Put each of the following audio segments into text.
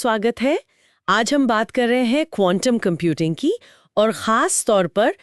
स्वागत है। आज हम बात कर रहे हैं क्वांटम कंप्यूटिंग की और ख़ास तौर पर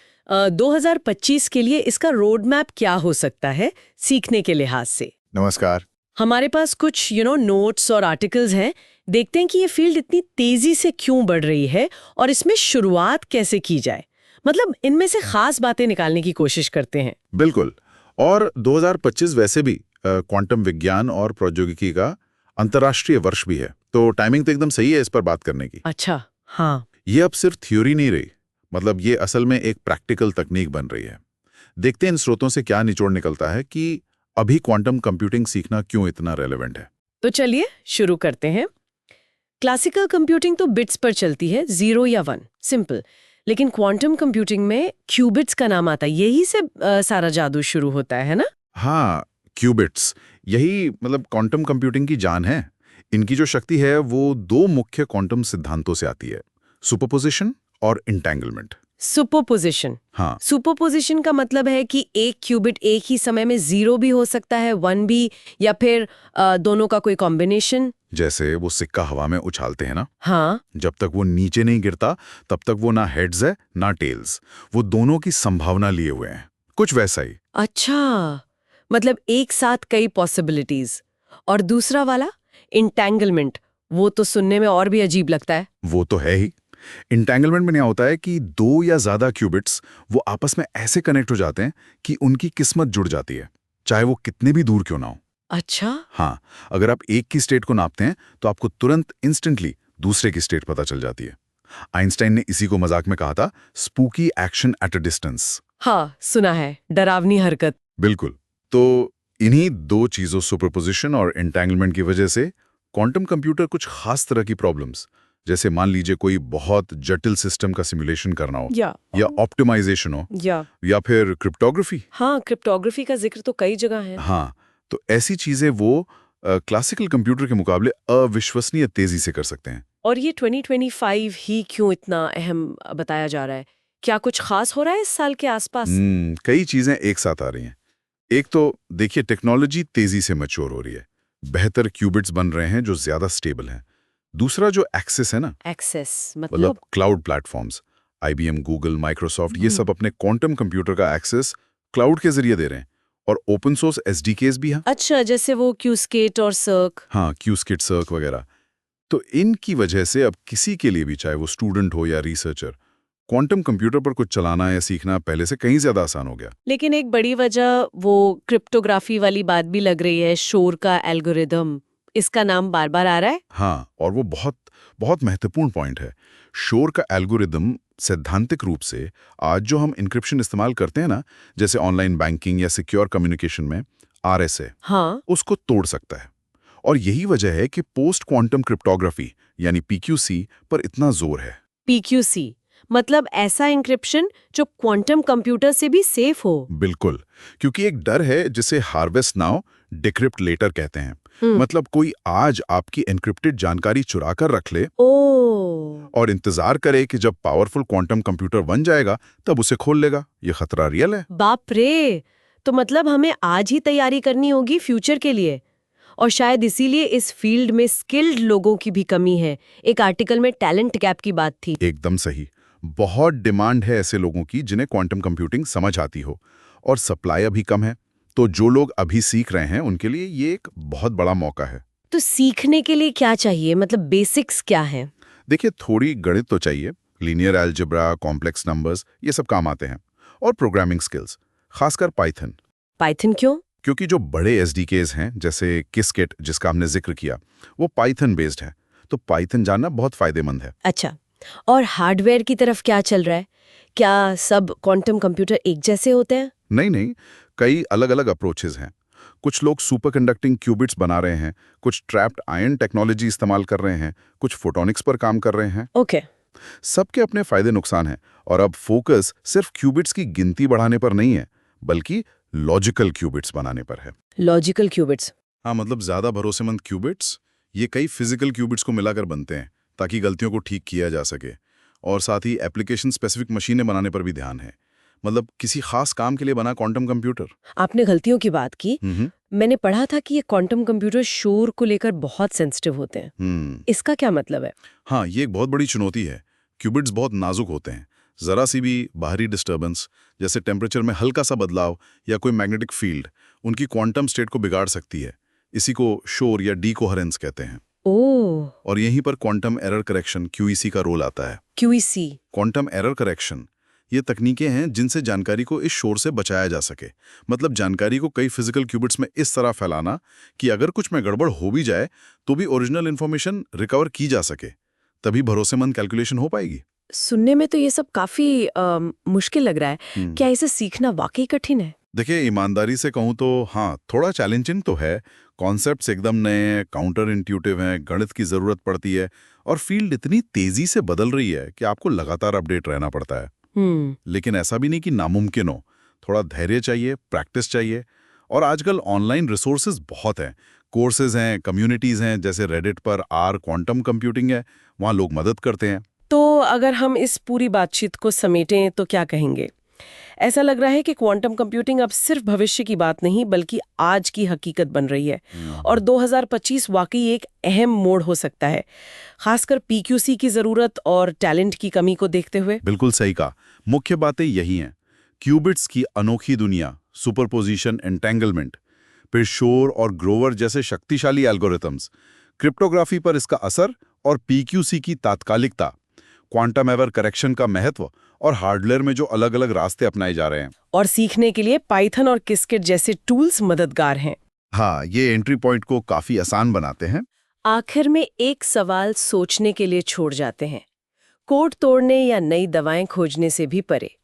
2025 के लिए इसका रोड मैप क्या हो सकता है सीखने के लिहाज से। नमस्कार। हमारे पास कुछ नोट्स और आर्टिकल्स हैं। देखते हैं कि ये फील्ड इतनी तेज़ी से क्यों बढ़ रही है और इसमें शुरुआत कैसे की जाए। मतलब इनमें से ख़ास बातें निकालने की कोशिश करते हैं। बिल्कुल। और 2025 वैसे भी क्वांटम विज्ञान और प्रौद्योगिकी का अंतर्राष्ट्रीय वर्ष भी है, तो टाइमिंग तो एकदम सही है इस पर बात करने की। अच्छा, हाँ। ये अब सिर्फ थ्योरी नहीं रही, मतलब ये असल में एक प्रैक्टिकल तकनीक बन रही है। देखते हैं इन स्रोतों से क्या निचोड़ निकलता है कि अभी क्वांटम कंप्यूटिंग सीखना क्यों इतना रेलेवेंट है। तो चलिए शुरू करते हैं। क्लासिकल कंप्यूटिंग तो बिट्स पर चलती है, 0 या 1, सिंपल। लेकिन क्वांटम कंप्यूटिंग में क्यूबिट्स का नाम आता है, यही से सारा जादू शुरू होता है ना? हाँ, क्यूबिट्स, यही मतलब क्वांटम कंप्यूटिंग की जान है। इनकी जो शक्ति है वो दो मुख्य क्वांटम सिद्धांतों से आती है, सुपरपोजिशन और इंटेंगलमेंट। सुपरपोजिशन। हाँ, सुपरपोजिशन का मतलब है कि एक क्यूबिट एक ही समय में 0 भी हो सकता है, 1 भी, या फिर दोनों का कोई कॉम्बिनेशन। जैसे वो सिक्का हवा में उछालते हैं ना, हाँ। जब तक वो नीचे नहीं गिरता तब तक वो ना हेड्स है ना टेल्स, वो दोनों की संभावना लिए हुए हैं, कुछ वैसा ही। अच्छा, मतलब एक साथ कई पॉसिबिलिटीज। और दूसरा वाला इंटेंगलमेंट, वो तो सुनने में और भी अजीब लगता है। वो तो है ही। इंटेंगलमेंट में क्या होता है कि दो या ज्यादा क्यूबिट्स वो आपस में ऐसे कनेक्ट हो जाते हैं कि उनकी किस्मत जुड़ जाती है, चाहे वो कितने भी दूर क्यों ना हो। अच्छा। हाँ, अगर आप एक की स्टेट को नापते हैं तो आपको तुरंत इंस्टेंटली दूसरे की स्टेट पता चल जाती है। आइंस्टाइन ने इसी को मजाक में कहा था, spooky action at a distance. हाँ, सुना है, डरावनी हरकत। बिल्कुल। तो इन्हीं दो चीजों, सुपरपोजिशन और एंटेंगलमेंट की वजह से क्वांटम कंप्यूटर कुछ खास तरह की प्रॉब्लम्स, जैसे मान लीजिए कोई बहुत जटिल सिस्टम का सिमुलेशन करना हो, या ऑप्टिमाइजेशन हो, या फिर क्रिप्टोग्राफी। हाँ, क्रिप्टोग्राफी का जिक्र तो कई जगह है। हाँ, तो ऐसी चीजें वो क्लासिकल कंप्यूटर के मुकाबले अविश्वसनीय तेजी से कर सकते हैं। और ये 2025 ही क्यों इतना अहम बताया जा रहा है? क्या कुछ खास हो रहा है इस साल के आसपास? कई चीजें एक साथ आ रही हैं। एक तो देखिए, टेक्नोलॉजी तेजी से मैच्योर हो रही है, बेहतर क्यूबिट्स बन रहे हैं जो ज्यादा स्टेबल हैं। दूसरा जो एक्सेस है ना, एक्सेस मतलब मतलब? Cloud platforms, IBM, Google, Microsoft, ये सब अपने क्वांटम कंप्यूटर का एक्सेस क्लाउड के जरिए दे रहे हैं। और ओपन सोर्स एसडीकेस भी हैं। अच्छा, जैसे वो क्यूस्केट और सर्क। हाँ, क्यूस्किट, सर्क वगैरह। तो इनकी वजह से अब किसी के लिए भी, चाहे वो स्टूडेंट हो या रिसर्चर, क्वांटम कंप्यूटर पर कुछ चलाना या सीखना पहले से कहीं ज्यादा आसान हो गया। लेकिन एक बड़ी वजह वो क्रिप्टोग्राफी वाली बात भी लग रही है, शोर का एल्गोरिदम। इसका नाम बार बार आ रहा है। हाँ, और वो बहुत बहुत महत्वपूर्ण पॉइंट है। शोर का एल्गोरिदम सैद्धांतिक रूप से आज जो हम इंक्रिप्शन इस्तेमाल करते हैं ना, जैसे ऑनलाइन बैंकिंग या सिक्योर कम्युनिकेशन में आरएसए, हाँ। उसको तोड़ सकता है। और यही वजह है कि पोस्ट क्वांटम क्रिप्टोग्राफी यानी पीक्यूसी पर इतना जोर है। पीक्यूसी मतलब ऐसा इंक्रिप्शन जो क्वांटम कंप्यूटर से भी सेफ हो। बिल्कुल, क्योंकि एक डर है जिसे हार्वेस्ट नाउ डिक्रिप्ट लेटर कहते हैं। मतलब कोई आज आपकी एन्क्रिप्टेड जानकारी चुरा कर रख ले ओ। और इंतजार करे कि जब पावरफुल क्वांटम कंप्यूटर बन जाएगा तब उसे खोल लेगा। ये खतरा रियल है। बाप रे! तो मतलब हमें आज ही तैयारी करनी होगी फ्यूचर के लिए। और शायद इसीलिए इस फील्ड में स्किल्ड लोगों की भी कमी है। एक आर्टिकल में टैलेंट गैप की बात थी। एकदम सही। बहुत डिमांड है ऐसे लोगों की जिन्हें क्वांटम कंप्यूटिंग समझ आती हो, और सप्लाई अभी कम है। तो जो लोग अभी सीख रहे हैं उनके लिए ये एक बहुत बड़ा मौका है। तो सीखने के लिए क्या चाहिए, मतलब बेसिक्स क्या है? देखिए, थोड़ी गणित तो चाहिए, लीनियर अलजेब्रा, कॉम्प्लेक्स नंबर्स, ये सब काम आते हैं। और प्रोग्रामिंग स्किल्स, खासकर पाइथन। पाइथन क्यों? क्योंकि जो बड़े एसडीकेज हैं जैसे किस्किट जिसका हमने जिक्र किया, वो पाइथन बेस्ड है, तो पाइथन जानना बहुत फायदेमंद है। अच्छा, और हार्डवेयर की तरफ क्या चल रहा है? क्या सब क्वांटम कंप्यूटर एक जैसे होते हैं? नहीं नहीं, कई अलग अलग अप्रोचेज हैं। कुछ लोग सुपर कंडक्टिंग क्यूबिट्स बना रहे हैं, कुछ ट्रैप्ड आयन टेक्नोलॉजी इस्तेमाल कर रहे हैं, कुछ फोटोनिक्स पर काम कर रहे हैं। ओके। सबके अपने फायदे नुकसान हैं, और अब फोकस सिर्फ क्यूबिट्स की गिनती बढ़ाने पर नहीं है, बल्कि लॉजिकल क्यूबिट्स बनाने पर है। Logical qubits? हाँ, मतलब ज्यादा भरोसेमंद क्यूबिट्स, ये कई फिजिकल क्यूबिट्स को मिलाकर बनते हैं ताकि गलतियों को ठीक किया जा सके। और साथ ही एप्लीकेशन स्पेसिफिक मशीनें बनाने पर भी ध्यान है। मतलब किसी खास काम के लिए बना क्वांटम कंप्यूटर। आपने गलतियों की बात की। हम्म मैंने पढ़ा था कि ये क्वांटम कंप्यूटर शोर को लेकर बहुत सेंसिटिव होते हैं। इसका क्या मतलब है? हाँ, ये एक बहुत बड़ी चुनौती है। क्यूबिट्स बहुत नाजुक होते हैं। जरा सी भी बाहरी डिस्टर्बेंस, जैसे टेम्परेचर में हल्का सा बदलाव या कोई मैग्नेटिक फील्ड, उनकी क्वांटम स्टेट को बिगाड़ सकती है। इसी को शोर या डीकोहेरेंस कहते हैं। ओह, और यहीं पर क्वांटम एरर करेक्शन क्यूईसी का रोल आता है। क्यूईसी। क्वांटम एरर करेक्शन ये तकनीकें हैं जिनसे जानकारी को इस शोर से बचाया जा सके। मतलब जानकारी को कई फिजिकल क्यूबिट्स में इस तरह फैलाना कि अगर कुछ में गड़बड़ हो भी जाए तो भी ओरिजिनल इंफॉर्मेशन रिकवर की जा सके, तभी भरोसेमंद कैलकुलेशन हो पाएगी। सुनने में तो ये सब काफी मुश्किल लग रहा है। क्या इसे सीखना वाकई कठिन है? देखिए, ईमानदारी से कहूँ तो हाँ, थोड़ा चैलेंजिंग तो है। कॉन्सेप्ट्स एकदम नए, काउंटर इंट्यूटिव हैं, गणित की जरूरत पड़ती है और फील्ड इतनी तेजी से बदल रही है कि आपको लगातार अपडेट रहना पड़ता है। लेकिन ऐसा भी नहीं कि नामुमकिन हो। थोड़ा धैर्य चाहिए, प्रैक्टिस चाहिए और आजकल ऑनलाइन रिसोर्सेज बहुत हैं। कोर्सेज हैं, कम्युनिटीज हैं, जैसे रेडिट पर आर क्वांटम कंप्यूटिंग है, वहाँ लोग मदद करते हैं। तो अगर हम इस पूरी बातचीत को समेटें तो क्या कहेंगे? ऐसा लग रहा है कि क्वांटम कंप्यूटिंग अब सिर्फ भविष्य की बात नहीं बल्कि आज की हकीकत बन रही है। और 2025 वाकई एक अहम मोड़ हो सकता है, खासकर पीक्यूसी की जरूरत और टैलेंट की कमी को देखते हुए। बिल्कुल सही कहा। मुख्य बातें यही हैं। क्यूबिट्स की अनोखी दुनिया, सुपरपोजिशन, एंटेंगलमेंट, फिर शोर और ग्रोवर जैसे शक्तिशाली एल्गोरिथम्स, क्रिप्टोग्राफी पर इसका असर और पीक्यूसी की तात्कालिकता, क्वांटम एरर करेक्शन का महत्व और हार्डवेयर में जो अलग अलग रास्ते अपनाए जा रहे हैं। और सीखने के लिए पाइथन और किस्किट जैसे टूल्स मददगार हैं। हाँ, ये एंट्री पॉइंट को काफी आसान बनाते हैं। आखिर में एक सवाल सोचने के लिए छोड़ जाते हैं, कोड तोड़ने या नई दवाएं खोजने से भी परे।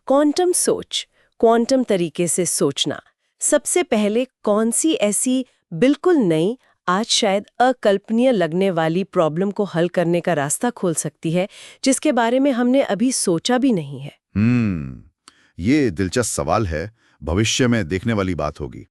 क्वांटम सोच, क्वांटम तरीके से सोचना, सबसे पहले कौन सी ऐसी बिल्कुल नई, आज शायद अकल्पनीय लगने वाली प्रॉब्लम को हल करने का रास्ता खोल सकती है, जिसके बारे में हमने अभी सोचा भी नहीं है। ये दिलचस्प सवाल है, भविष्य में देखने वाली बात होगी।